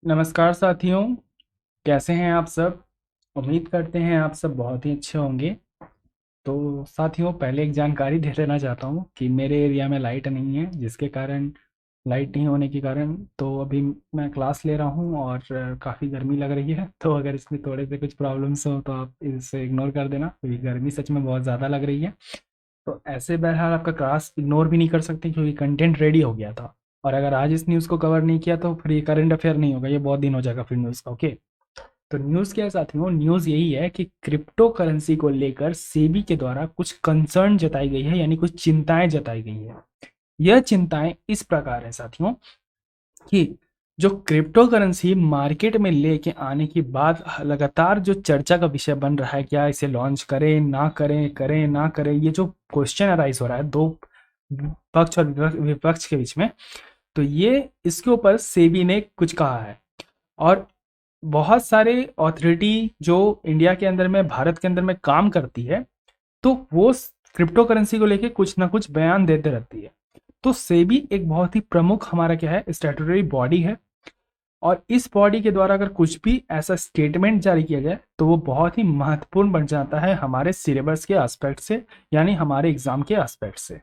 नमस्कार साथियों, कैसे हैं आप सब। उम्मीद करते हैं आप सब बहुत ही अच्छे होंगे। तो साथियों, पहले एक जानकारी दे देना चाहता हूँ कि मेरे एरिया में लाइट नहीं है, जिसके कारण लाइट नहीं होने के कारण तो अभी मैं क्लास ले रहा हूँ और काफ़ी गर्मी लग रही है। तो अगर इसमें थोड़े से कुछ प्रॉब्लम्स हो तो आप इसे इग्नोर कर देना, क्योंकि गर्मी सच में बहुत ज़्यादा लग रही है। तो ऐसे बहरहाल आपका क्लास इग्नोर भी नहीं कर सकते, क्योंकि कंटेंट रेडी हो गया था। और अगर आज इस न्यूज़ को कवर नहीं किया तो फिर ये करंट अफेयर नहीं होगा, ये बहुत दिन हो जाएगा फिर न्यूज़ का। ओके, तो न्यूज़ क्या है साथियों, न्यूज़ यही है कि क्रिप्टो करेंसी को लेकर सेबी के द्वारा कुछ कंसर्न जताई गई है, यानी कुछ चिंताएं जताई गई है। यह चिंताएं इस प्रकार है साथियों कि जो क्रिप्टो करेंसी मार्केट में लेके आने के बाद लगातार जो चर्चा का विषय बन रहा है, क्या इसे लॉन्च करें ना करें, करें ना करें, ये जो क्वेश्चन अराइज हो रहा है दो पक्ष और विपक्ष के बीच में, तो ये इसके ऊपर सेबी ने कुछ कहा है। और बहुत सारे अथॉरिटी जो इंडिया के अंदर में, भारत के अंदर में काम करती है, तो वो क्रिप्टो करेंसी को लेके कुछ ना कुछ बयान देते रहती है। तो सेबी एक बहुत ही प्रमुख हमारा क्या है, स्टैट्यूटरी बॉडी है। और इस बॉडी के द्वारा अगर कुछ भी ऐसा स्टेटमेंट जारी किया जाए तो वो बहुत ही महत्वपूर्ण बन जाता है हमारे सिलेबस के एस्पेक्ट से, यानी हमारे एग्जाम के एस्पेक्ट से।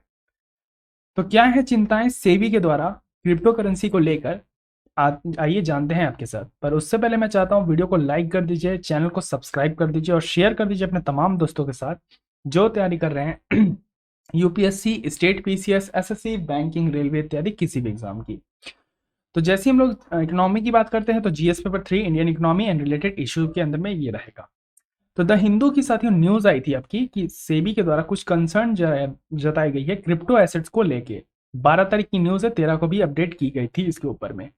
तो क्या है चिंताएं सेबी के द्वारा क्रिप्टो करेंसी को लेकर, आइए जानते हैं आपके साथ। पर उससे पहले मैं चाहता हूं वीडियो को लाइक कर दीजिए, चैनल को सब्सक्राइब कर दीजिए और शेयर कर दीजिए अपने तमाम दोस्तों के साथ जो तैयारी कर रहे हैं UPSC, state PCS, SSC, banking, railway इत्यादि किसी भी एग्जाम की। तो जैसे हम लोग इकोनॉमी की बात करते हैं तो GS paper 3 Indian economy and related issue के अंदर में ये रहेगा। तो द हिंदू की साथियों न्यूज आई थी आपकी कि सेबी के द्वारा कुछ कंसर्न जताई गई है क्रिप्टो एसेट्स को लेके। 12 तारीख की न्यूज है, 13 को भी अपडेट की गई थी इसके ऊपर में।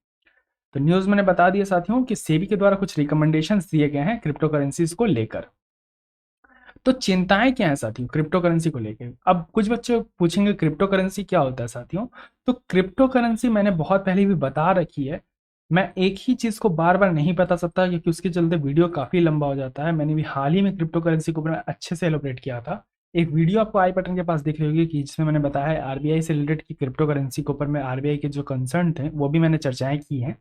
तो न्यूज मैंने बता दिया साथियों कि सेबी के द्वारा कुछ रिकमेंडेशंस दिए गए हैं क्रिप्टो करेंसीज को लेकर। तो चिंताएं क्या है साथियों क्रिप्टो करेंसी को लेकर। अब कुछ बच्चे पूछेंगे क्रिप्टो करेंसी क्या होता है साथियों। तो क्रिप्टो करेंसी मैंने बहुत पहले भी बता रखी है। मैं एक ही चीज को बार बार नहीं बता सकता, क्योंकि उसके चलते वीडियो काफी लंबा हो जाता है। मैंने भी हाल ही में क्रिप्टो करेंसी को बड़ा अच्छे से एलोबरेट किया था। एक वीडियो आपको आई बटन के पास दिख रही होगी कि जिसमें मैंने बताया है आरबीआई से रिलेटेड की क्रिप्टो करेंसी के ऊपर में आरबीआई के जो कंसर्न थे वो भी मैंने चर्चाएं की हैं।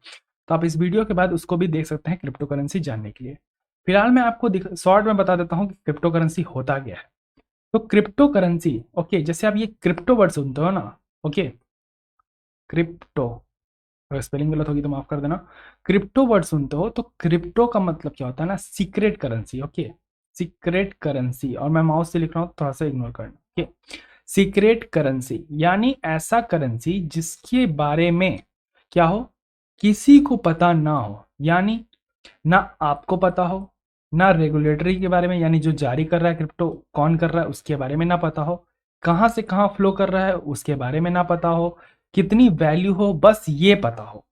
तो आप इस वीडियो के बाद उसको भी देख सकते हैं क्रिप्टो करेंसी जानने के लिए। फिलहाल मैं आपको शॉर्ट में बता देता हूँ कि क्रिप्टो करेंसी होता क्या है। तो क्रिप्टो करेंसी, ओके, जैसे आप ये क्रिप्टो वर्ड सुनते हो ना, ओके, क्रिप्टो, अगर स्पेलिंग गलत होगी तो माफ कर देना। क्रिप्टो वर्ड सुनते हो तो क्रिप्टो का मतलब क्या होता है ना, secret currency. Okay, secret currency, और मैं माउस से लिख रहा हूँ, थोड़ा सा इग्नोर करना। ओके, सीक्रेट करेंसी यानी ऐसा करेंसी जिसके बारे में क्या हो, किसी को पता ना हो, यानी ना आपको पता हो, ना रेगुलेटरी के बारे में, यानी जो जारी कर रहा है क्रिप्टो कौन कर रहा है उसके बारे में ना पता हो, कहाँ से कहाँ फ्लो कर रहा है उसके बारे में ना पता हो, कितनी वैल्यू हो बस ये पता हो।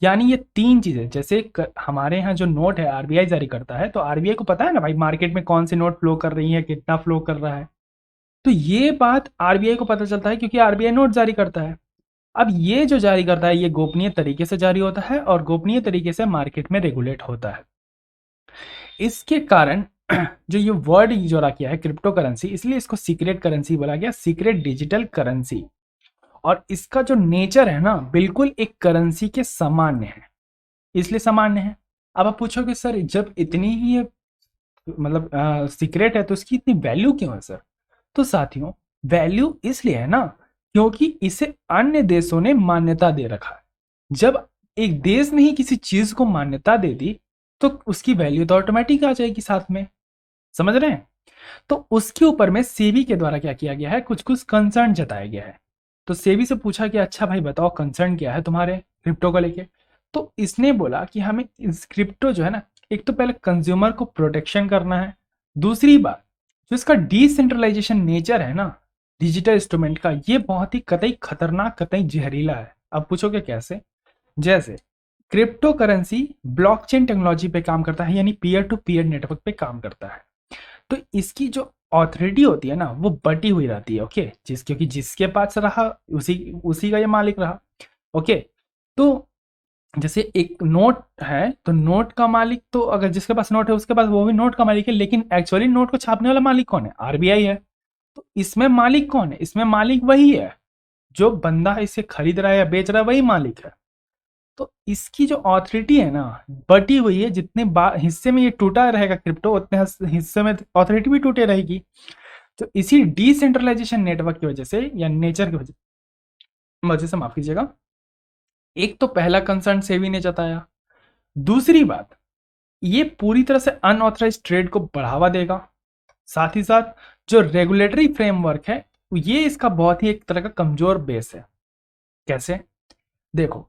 यानी ये तीन चीजें, जैसे हमारे यहाँ जो नोट है आरबीआई जारी करता है, तो आरबीआई को पता है ना भाई मार्केट में कौन सी नोट फ्लो कर रही है, कितना फ्लो कर रहा है। तो ये बात आरबीआई को पता चलता है क्योंकि आरबीआई नोट जारी करता है। अब ये जो जारी करता है ये गोपनीय तरीके से जारी होता है और गोपनीय तरीके से मार्केट में रेगुलेट होता है। इसके कारण जो ये वर्ड जोड़ा किया है क्रिप्टो करेंसी, इसलिए इसको सीक्रेट करेंसी बोला गया, सीक्रेट डिजिटल करेंसी। और इसका जो नेचर है ना बिल्कुल एक करेंसी के सामान्य है, इसलिए सामान्य है। अब आप पूछोगे सर जब इतनी ही ये मतलब सीक्रेट है तो इसकी इतनी वैल्यू क्यों है सर। तो साथियों वैल्यू इसलिए है ना क्योंकि इसे अन्य देशों ने मान्यता दे रखा है। जब एक देश ने ही किसी चीज को मान्यता दे दी तो उसकी वैल्यू तो ऑटोमेटिक आ जाएगी साथ में, समझ रहे हैं। तो उसके ऊपर में सेबी के द्वारा क्या किया गया है, कुछ कुछ कंसर्न जताया गया है। तो सेबी से पूछा कि अच्छा भाई बताओ कंसर्न क्या है तुम्हारे क्रिप्टो को लेके। तो इसने बोला कि हमें इस क्रिप्टो जो है ना, एक तो पहले कंज्यूमर को प्रोटेक्शन करना है, दूसरी बात जो इसका डिसेंट्रलाइजेशन नेचर है ना डिजिटल इंस्ट्रूमेंट का, ये बहुत ही कतई खतरनाक, कतई जहरीला है। अब पूछोगे कैसे, जैसे क्रिप्टो करेंसी ब्लॉकचेन टेक्नोलॉजी पे काम करता है, यानी पीयर टू पीयर नेटवर्क पे काम करता है। तो इसकी जो ऑथोरिटी होती है ना वो बटी हुई रहती है। ओके, क्योंकि जिसके पास रहा उसी उसी का ये मालिक रहा। ओके, तो जैसे एक नोट है तो नोट का मालिक, तो अगर जिसके पास नोट है उसके पास वो भी नोट का मालिक है, लेकिन एक्चुअली नोट को छापने वाला मालिक कौन है, आरबीआई है। तो इसमें मालिक कौन है, इसमें मालिक वही है जो बंदा इसे खरीद रहा है या बेच रहा है, वही मालिक है। तो इसकी जो ऑथोरिटी है ना, बटी हुई है, जितने हिस्से में ये टूटा रहेगा क्रिप्टो, उतने हिस्से में ऑथोरिटी भी टूटे रहेगी। तो इसी डिसेंट्रलाइजेशन नेटवर्क की वजह से या नेचर की वजह से माफ कीजिएगा, एक तो पहला कंसर्न सेबी ने जताया। दूसरी बात, ये पूरी तरह से अनऑथराइज ट्रेड को बढ़ावा देगा। साथ ही साथ जो रेगुलेटरी फ्रेमवर्क है, ये इसका बहुत ही एक तरह का कमजोर बेस है। कैसे? देखो,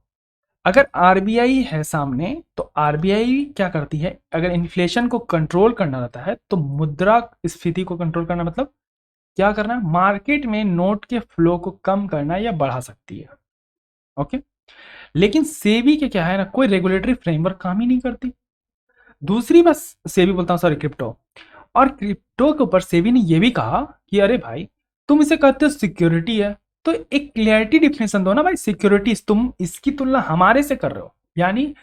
अगर आरबीआई है सामने, तो आरबीआई क्या करती है, अगर इन्फ्लेशन को कंट्रोल करना रहता है तो मुद्रा स्फीति को कंट्रोल करना, मतलब क्या करना है, मार्केट में नोट के फ्लो को कम करना या बढ़ा सकती है। ओके, लेकिन सेबी के क्या है ना, कोई रेगुलेटरी फ्रेमवर्क काम ही नहीं करती। दूसरी बस, सेबी बोलता हूं, सॉरी, क्रिप्टो। और क्रिप्टो के ऊपर सेबी ने यह भी कहा कि अरे भाई, तुम इसे कहते हो सिक्योरिटी है, तो एक क्लैरिटी डिफिनेशन दो ना भाई, सिक्योरिटी तुम इसकी तुलना हमारे से कर रहे हो। यानी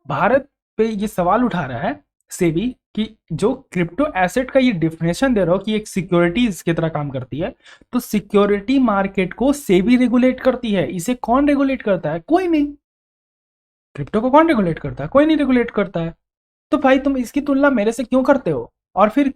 भारत पे ये सवाल उठा रहा है सेबी कि जो क्रिप्टो एसेट का ये डिफिनेशन दे रहा हो कि एक सिक्योरिटी इसकी तरह काम करती है, तो सिक्योरिटी मार्केट को सेबी रेगुलेट करती है। इसे कौन रेगुलेट करता है? कोई नहीं। क्रिप्टो को कौन रेगुलेट करता है? कोई नहीं रेगुलेट करता है। तो भाई तुम इसकी तुलना मेरे से क्यों करते हो? और फिर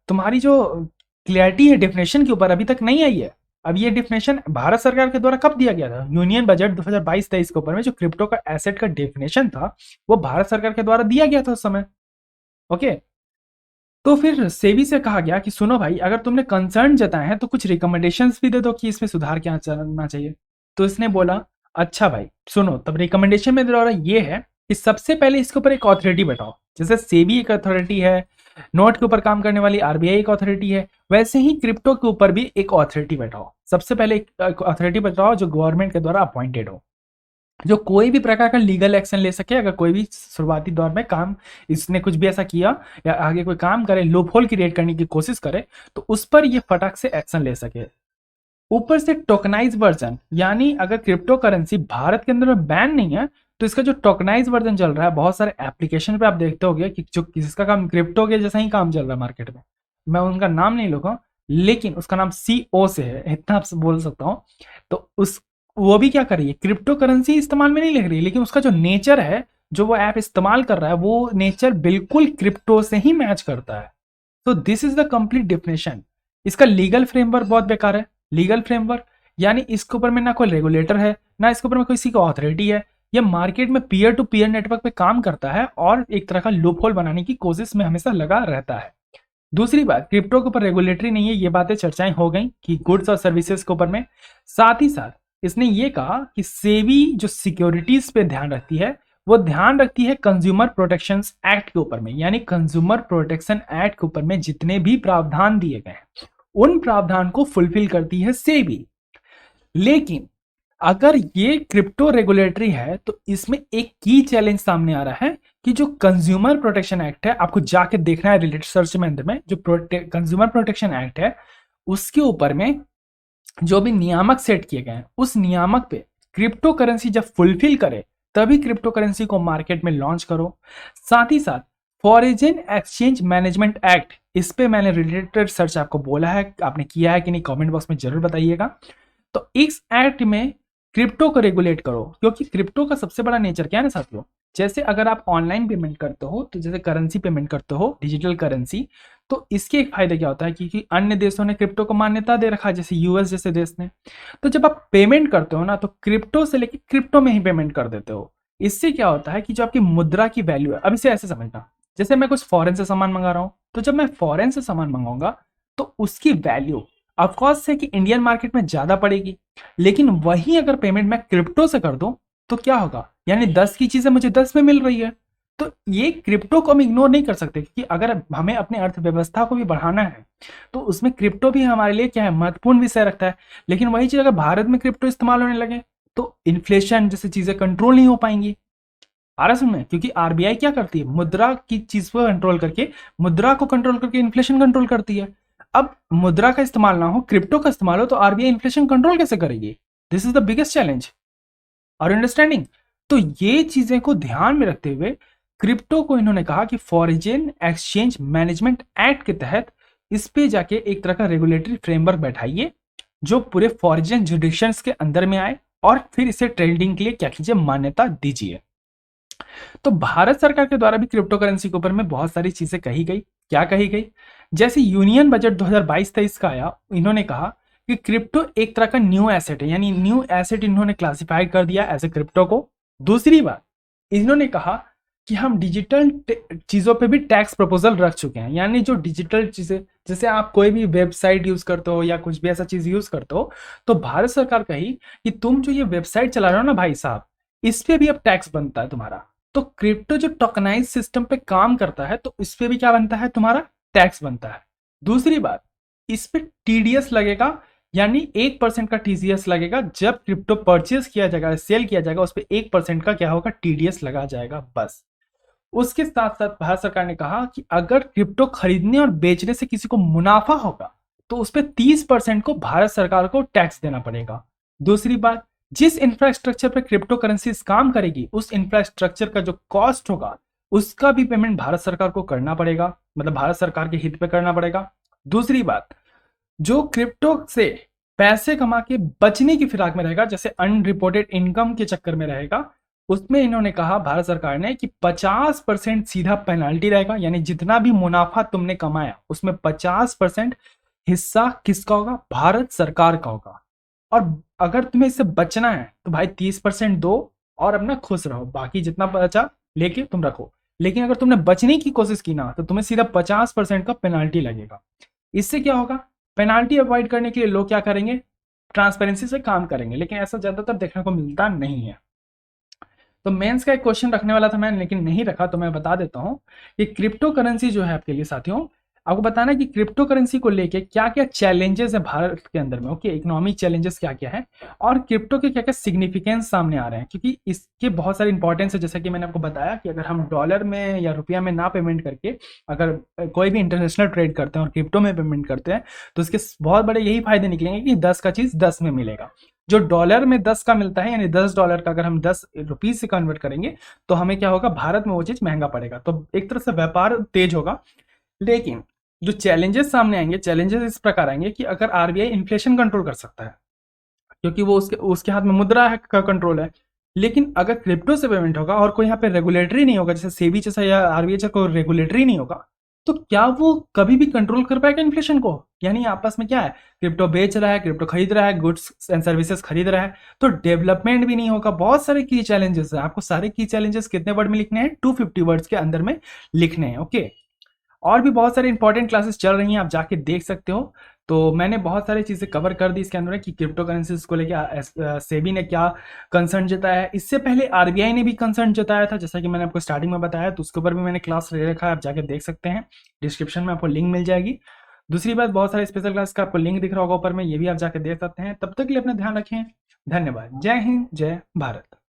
तुम्हारी जो क्लैरिटी है डेफिनेशन के ऊपर अभी तक नहीं आई है। अब ये डेफिनेशन भारत सरकार के द्वारा कब दिया गया था? यूनियन बजट 2022-23 के ऊपर में जो क्रिप्टो का एसेट का डेफिनेशन था, वो भारत सरकार के द्वारा दिया गया था उस समय। ओके, तो फिर सेबी से कहा गया कि सुनो भाई, अगर तुमने कंसर्न जताए हैं तो कुछ रिकमेंडेशंस भी दे दो कि इसमें सुधार क्या करना चाहिए। तो इसने बोला अच्छा भाई सुनो, तब रिकमेंडेशन में द्वारा ये है कि सबसे पहले इसके ऊपर एक अथॉरिटी बैठाओ। जैसे सेबी एक अथॉरिटी है, नोट के ऊपर काम करने वाली आरबीआई एक अथॉरिटी है, वैसे ही क्रिप्टो के ऊपर भी एक अथॉरिटी बैठाओ। सबसे पहले एक अथॉरिटी बैठाओ जो गवर्नमेंट के द्वारा अपॉइंटेड हो, जो कोई भी प्रकार का लीगल एक्शन ले सके। अगर कोई भी शुरुआती दौर में काम, इसने कुछ भी ऐसा किया या आगे कोई काम करे, लूपहोल क्रिएट करने की कोशिश करे, तो उस पर ये फटाक से एक्शन ले सके। ऊपर से टोकनाइज वर्जन, यानी अगर क्रिप्टो करेंसी भारत के अंदर में बैन नहीं है, तो इसका जो टोकनाइज वर्जन चल रहा है, बहुत सारे एप्लीकेशन पे आप देखते होंगे कि जो जिसका काम क्रिप्टो के जैसा ही काम चल रहा है मार्केट में, मैं उनका नाम नहीं लूंगा, लेकिन उसका नाम CO से है, इतना आपसे बोल सकता हूं। तो उस वो भी क्या कर रही है, क्रिप्टो करेंसी इस्तेमाल में नहीं लिख रही है, लेकिन उसका जो नेचर है, जो वो ऐप इस्तेमाल कर रहा है, वो नेचर बिल्कुल क्रिप्टो से ही मैच करता है। तो this is the complete definition. इसका लीगल फ्रेमवर्क बहुत बेकार है। लीगल फ्रेमवर्क यानी इसके ऊपर में ना कोई रेगुलेटर है, ना इसके ऊपर में किसी की अथॉरिटी है। ये मार्केट में पीयर टू पीयर नेटवर्क पे काम करता है और एक तरह का लूपहोल बनाने की कोशिश में हमेशा लगा रहता है। दूसरी बात, क्रिप्टो के ऊपर रेगुलेटरी नहीं है, ये बातें चर्चाएं हो गई कि गुड्स और सर्विसेज के ऊपर में। साथ ही साथ इसने ये कहा कि सेबी जो सिक्योरिटीज पे ध्यान रखती है, वो ध्यान रखती है कंज्यूमर प्रोटेक्शन एक्ट के ऊपर में। यानी कंज्यूमर प्रोटेक्शन एक्ट के ऊपर में जितने भी प्रावधान दिए गए हैं, उन प्रावधान को फुलफिल करती है सेबी। लेकिन अगर ये क्रिप्टो रेगुलेटरी है, तो इसमें एक की चैलेंज सामने आ रहा है कि जो कंज्यूमर प्रोटेक्शन एक्ट है, आपको जाके देखना है रिलेटेड सर्च में, अंदर में जो कंज्यूमर प्रोटेक्शन एक्ट है, उसके ऊपर में जो भी नियामक सेट किए गए हैं, उस नियामक पे क्रिप्टो करेंसी जब फुलफिल करे, तभी क्रिप्टो करेंसी को मार्केट में लॉन्च करो। साथ ही साथ फॉरेन एक्सचेंज मैनेजमेंट एक्ट, इस पे मैंने रिलेटेड सर्च आपको बोला है, आपने किया है कि नहीं, कमेंट बॉक्स में जरूर बताइएगा। तो इस एक्ट में क्रिप्टो को रेगुलेट करो, क्योंकि क्रिप्टो का सबसे बड़ा नेचर क्या है ना साथियों, जैसे अगर आप ऑनलाइन पेमेंट करते हो, तो जैसे करेंसी पेमेंट करते हो, डिजिटल करेंसी, तो इसके एक फायदे क्या होता है कि अन्य देशों ने क्रिप्टो को मान्यता दे रखा है, जैसे यूएस जैसे देश ने। तो जब आप पेमेंट करते हो ना, तो क्रिप्टो से लेके क्रिप्टो में ही पेमेंट कर देते हो। इससे क्या होता है कि जो आपकी मुद्रा की वैल्यू है, अब इसे ऐसे समझना, जैसे मैं कुछ फॉरेन से सामान मंगा रहा हूं, तो जब मैं फॉरेन से सामान मंगाऊंगा, तो उसकी वैल्यू ऑफकोर्स है कि इंडियन मार्केट में ज्यादा पड़ेगी। लेकिन वही अगर पेमेंट मैं क्रिप्टो से कर दूं, तो क्या होगा, यानी 10 की चीजें मुझे 10 में मिल रही है। तो ये क्रिप्टो को हम इग्नोर नहीं कर सकते, क्योंकि अगर हमें अपने अर्थव्यवस्था को भी बढ़ाना है, तो उसमें क्रिप्टो भी हमारे लिए क्या है, महत्वपूर्ण विषय रखता है। लेकिन वही चीज अगर भारत में क्रिप्टो इस्तेमाल होने लगे, तो इन्फ्लेशन जैसी चीजें कंट्रोल नहीं हो पाएंगी। आ रहा सुनने, क्योंकि आरबीआई क्या करती है, मुद्रा की चीज को कंट्रोल करके, मुद्रा को कंट्रोल करके इन्फ्लेशन कंट्रोल करती है। अब मुद्रा का इस्तेमाल ना हो, क्रिप्टो का इस्तेमाल हो, तो आरबीआई इन्फ्लेशन कंट्रोल कैसे करेगी? This is the biggest challenge. और अंडरस्टैंडिंग, तो ये चीजें को ध्यान में रखते हुए क्रिप्टो को इन्होंने कहा कि फॉरेन एक्सचेंज मैनेजमेंट एक्ट के तहत इस पे जाके एक तरह का रेगुलेटरी फ्रेमवर्क बैठाइए, जो पूरे फॉरेन जुडिक्शंस के अंदर में आए और फिर इसे ट्रेडिंग के लिए क्या कीजिए, मान्यता दीजिए। तो भारत सरकार के द्वारा भी क्रिप्टो करेंसी के ऊपर में बहुत सारी चीजें कही गई। क्या कही गई? जैसे यूनियन बजट 2022-23 का आया, इन्होंने कहा कि क्रिप्टो एक तरह का न्यू एसेट है, यानी न्यू एसेट इन्होंने क्लासिफाइड कर दिया एज ए क्रिप्टो को। दूसरी बात, इन्होंने कहा कि हम डिजिटल चीजों पे भी टैक्स प्रपोजल रख चुके हैं, यानी जो डिजिटल चीजें, जैसे आप कोई भी वेबसाइट यूज करते हो या कुछ भी ऐसा चीज यूज करते हो, तो भारत सरकार कही कि तुम जो ये वेबसाइट चला रहे हो ना भाई साहब, इस पे भी अब टैक्स बनता है तुम्हारा। तो क्रिप्टो जो टोकनाइज सिस्टम पे काम करता है, तो इस पे भी क्या बनता है, तुम्हारा टैक्स बनता है। दूसरी बात, इस पे टीडीएस लगेगा, यानी 1% का टीसीएस लगेगा। जब क्रिप्टो परचेज किया जाएगा, सेल किया जाएगा, उस पर 1% का क्या होगा, टीडीएस लगा जाएगा, बस। उसके साथ साथ भारत सरकार ने कहा कि अगर क्रिप्टो खरीदने और बेचने से किसी को मुनाफा होगा, तो उस पर 30% को भारत सरकार को टैक्स देना पड़ेगा। दूसरी बात, जिस इंफ्रास्ट्रक्चर पर क्रिप्टो करेंसी काम करेगी, उस इंफ्रास्ट्रक्चर का जो कॉस्ट होगा, उसका भी पेमेंट भारत सरकार को करना पड़ेगा, मतलब भारत सरकार के हित पे करना पड़ेगा। दूसरी बात, जो क्रिप्टो से पैसे कमा के बचने की फिराक में रहेगा, जैसे अनरिपोर्टेड इनकम के चक्कर में रहेगा, उसमें इन्होंने कहा भारत सरकार ने कि 50% सीधा पेनाल्टी रहेगा, यानी जितना भी मुनाफा तुमने कमाया उसमें 50% हिस्सा किसका होगा, भारत सरकार का होगा। और अगर तुम्हें इससे बचना है तो भाई 30% दो और अपना खुश रहो, बाकी जितना बचा लेके तुम रखो। लेकिन अगर तुमने बचने की कोशिश की ना, तो तुम्हें सीधा 50% का पेनाल्टी लगेगा। इससे क्या होगा, पेनाल्टी अवॉइड करने के लिए लोग क्या करेंगे, ट्रांसपेरेंसी से काम करेंगे, लेकिन ऐसा ज्यादातर देखने को मिलता नहीं है। तो मेंस का एक क्वेश्चन रखने वाला था मैं, लेकिन नहीं रखा, तो मैं बता देता हूं कि क्रिप्टो करेंसी जो है आपके लिए साथियों, आपको बताना है कि क्रिप्टो करेंसी को लेके क्या क्या चैलेंजेस है भारत के अंदर में। ओके, इकोनॉमिक चैलेंजेस क्या क्या है और क्रिप्टो के क्या क्या सिग्निफिकेंस सामने आ रहे हैं, क्योंकि इसके बहुत सारे इंपॉर्टेंस है। जैसा कि मैंने आपको बताया कि अगर हम डॉलर में या रुपया में ना पेमेंट करके अगर कोई भी इंटरनेशनल ट्रेड करते हैं और क्रिप्टो में पेमेंट करते हैं, तो इसके बहुत बड़े यही फायदे निकलेंगे कि 10 का चीज 10 में मिलेगा। जो डॉलर में 10 का मिलता है, यानी $10 का अगर हम 10 रुपीज से कन्वर्ट करेंगे, तो हमें क्या होगा, भारत में वो चीज महंगा पड़ेगा। तो एक तरह से व्यापार तेज होगा। लेकिन जो चैलेंजेस सामने आएंगे, चैलेंजेस इस प्रकार आएंगे कि अगर आरबीआई इन्फ्लेशन कंट्रोल कर सकता है, क्योंकि वो उसके हाथ में मुद्रा है का कंट्रोल है। लेकिन अगर क्रिप्टो से पेमेंट होगा और कोई यहाँ पे रेगुलेटरी नहीं होगा, जैसे सेबी जैसा या आरबीआई जैसा कोई रेगुलेटरी नहीं होगा, तो क्या वो कभी भी कंट्रोल कर पाएगा इन्फ्लेशन को? यानी आपस में क्या है, क्रिप्टो बेच रहा है, क्रिप्टो खरीद रहा है, गुड्स एंड सर्विसेज खरीद रहा है, तो डेवलपमेंट भी नहीं होगा। बहुत सारे की चैलेंजेस है। आपको सारे की चैलेंजेस कितने वर्ड में लिखने हैं, 250 वर्ड्स के अंदर में लिखने हैं। ओके, और भी बहुत सारे इंपॉर्टेंट क्लासेस चल रही हैं, आप जाके देख सकते हो। तो मैंने बहुत सारी चीज़ें कवर कर दी इसके अंदर कि क्रिप्टो करेंसीज को लेकर सेबी ने क्या कंसर्न जताया है। इससे पहले आरबीआई ने भी कंसर्न जताया था, जैसा कि मैंने आपको स्टार्टिंग में बताया, तो उसके ऊपर भी मैंने क्लास ले रखा है, आप जाके देख सकते हैं। डिस्क्रिप्शन में आपको लिंक मिल जाएगी। दूसरी बात, बहुत सारे स्पेशल क्लास का आपको लिंक दिख रहा होगा ऊपर में, ये भी आप जाके देख सकते हैं। तब तक के लिए अपना ध्यान रखें। धन्यवाद। जय हिंद, जय भारत।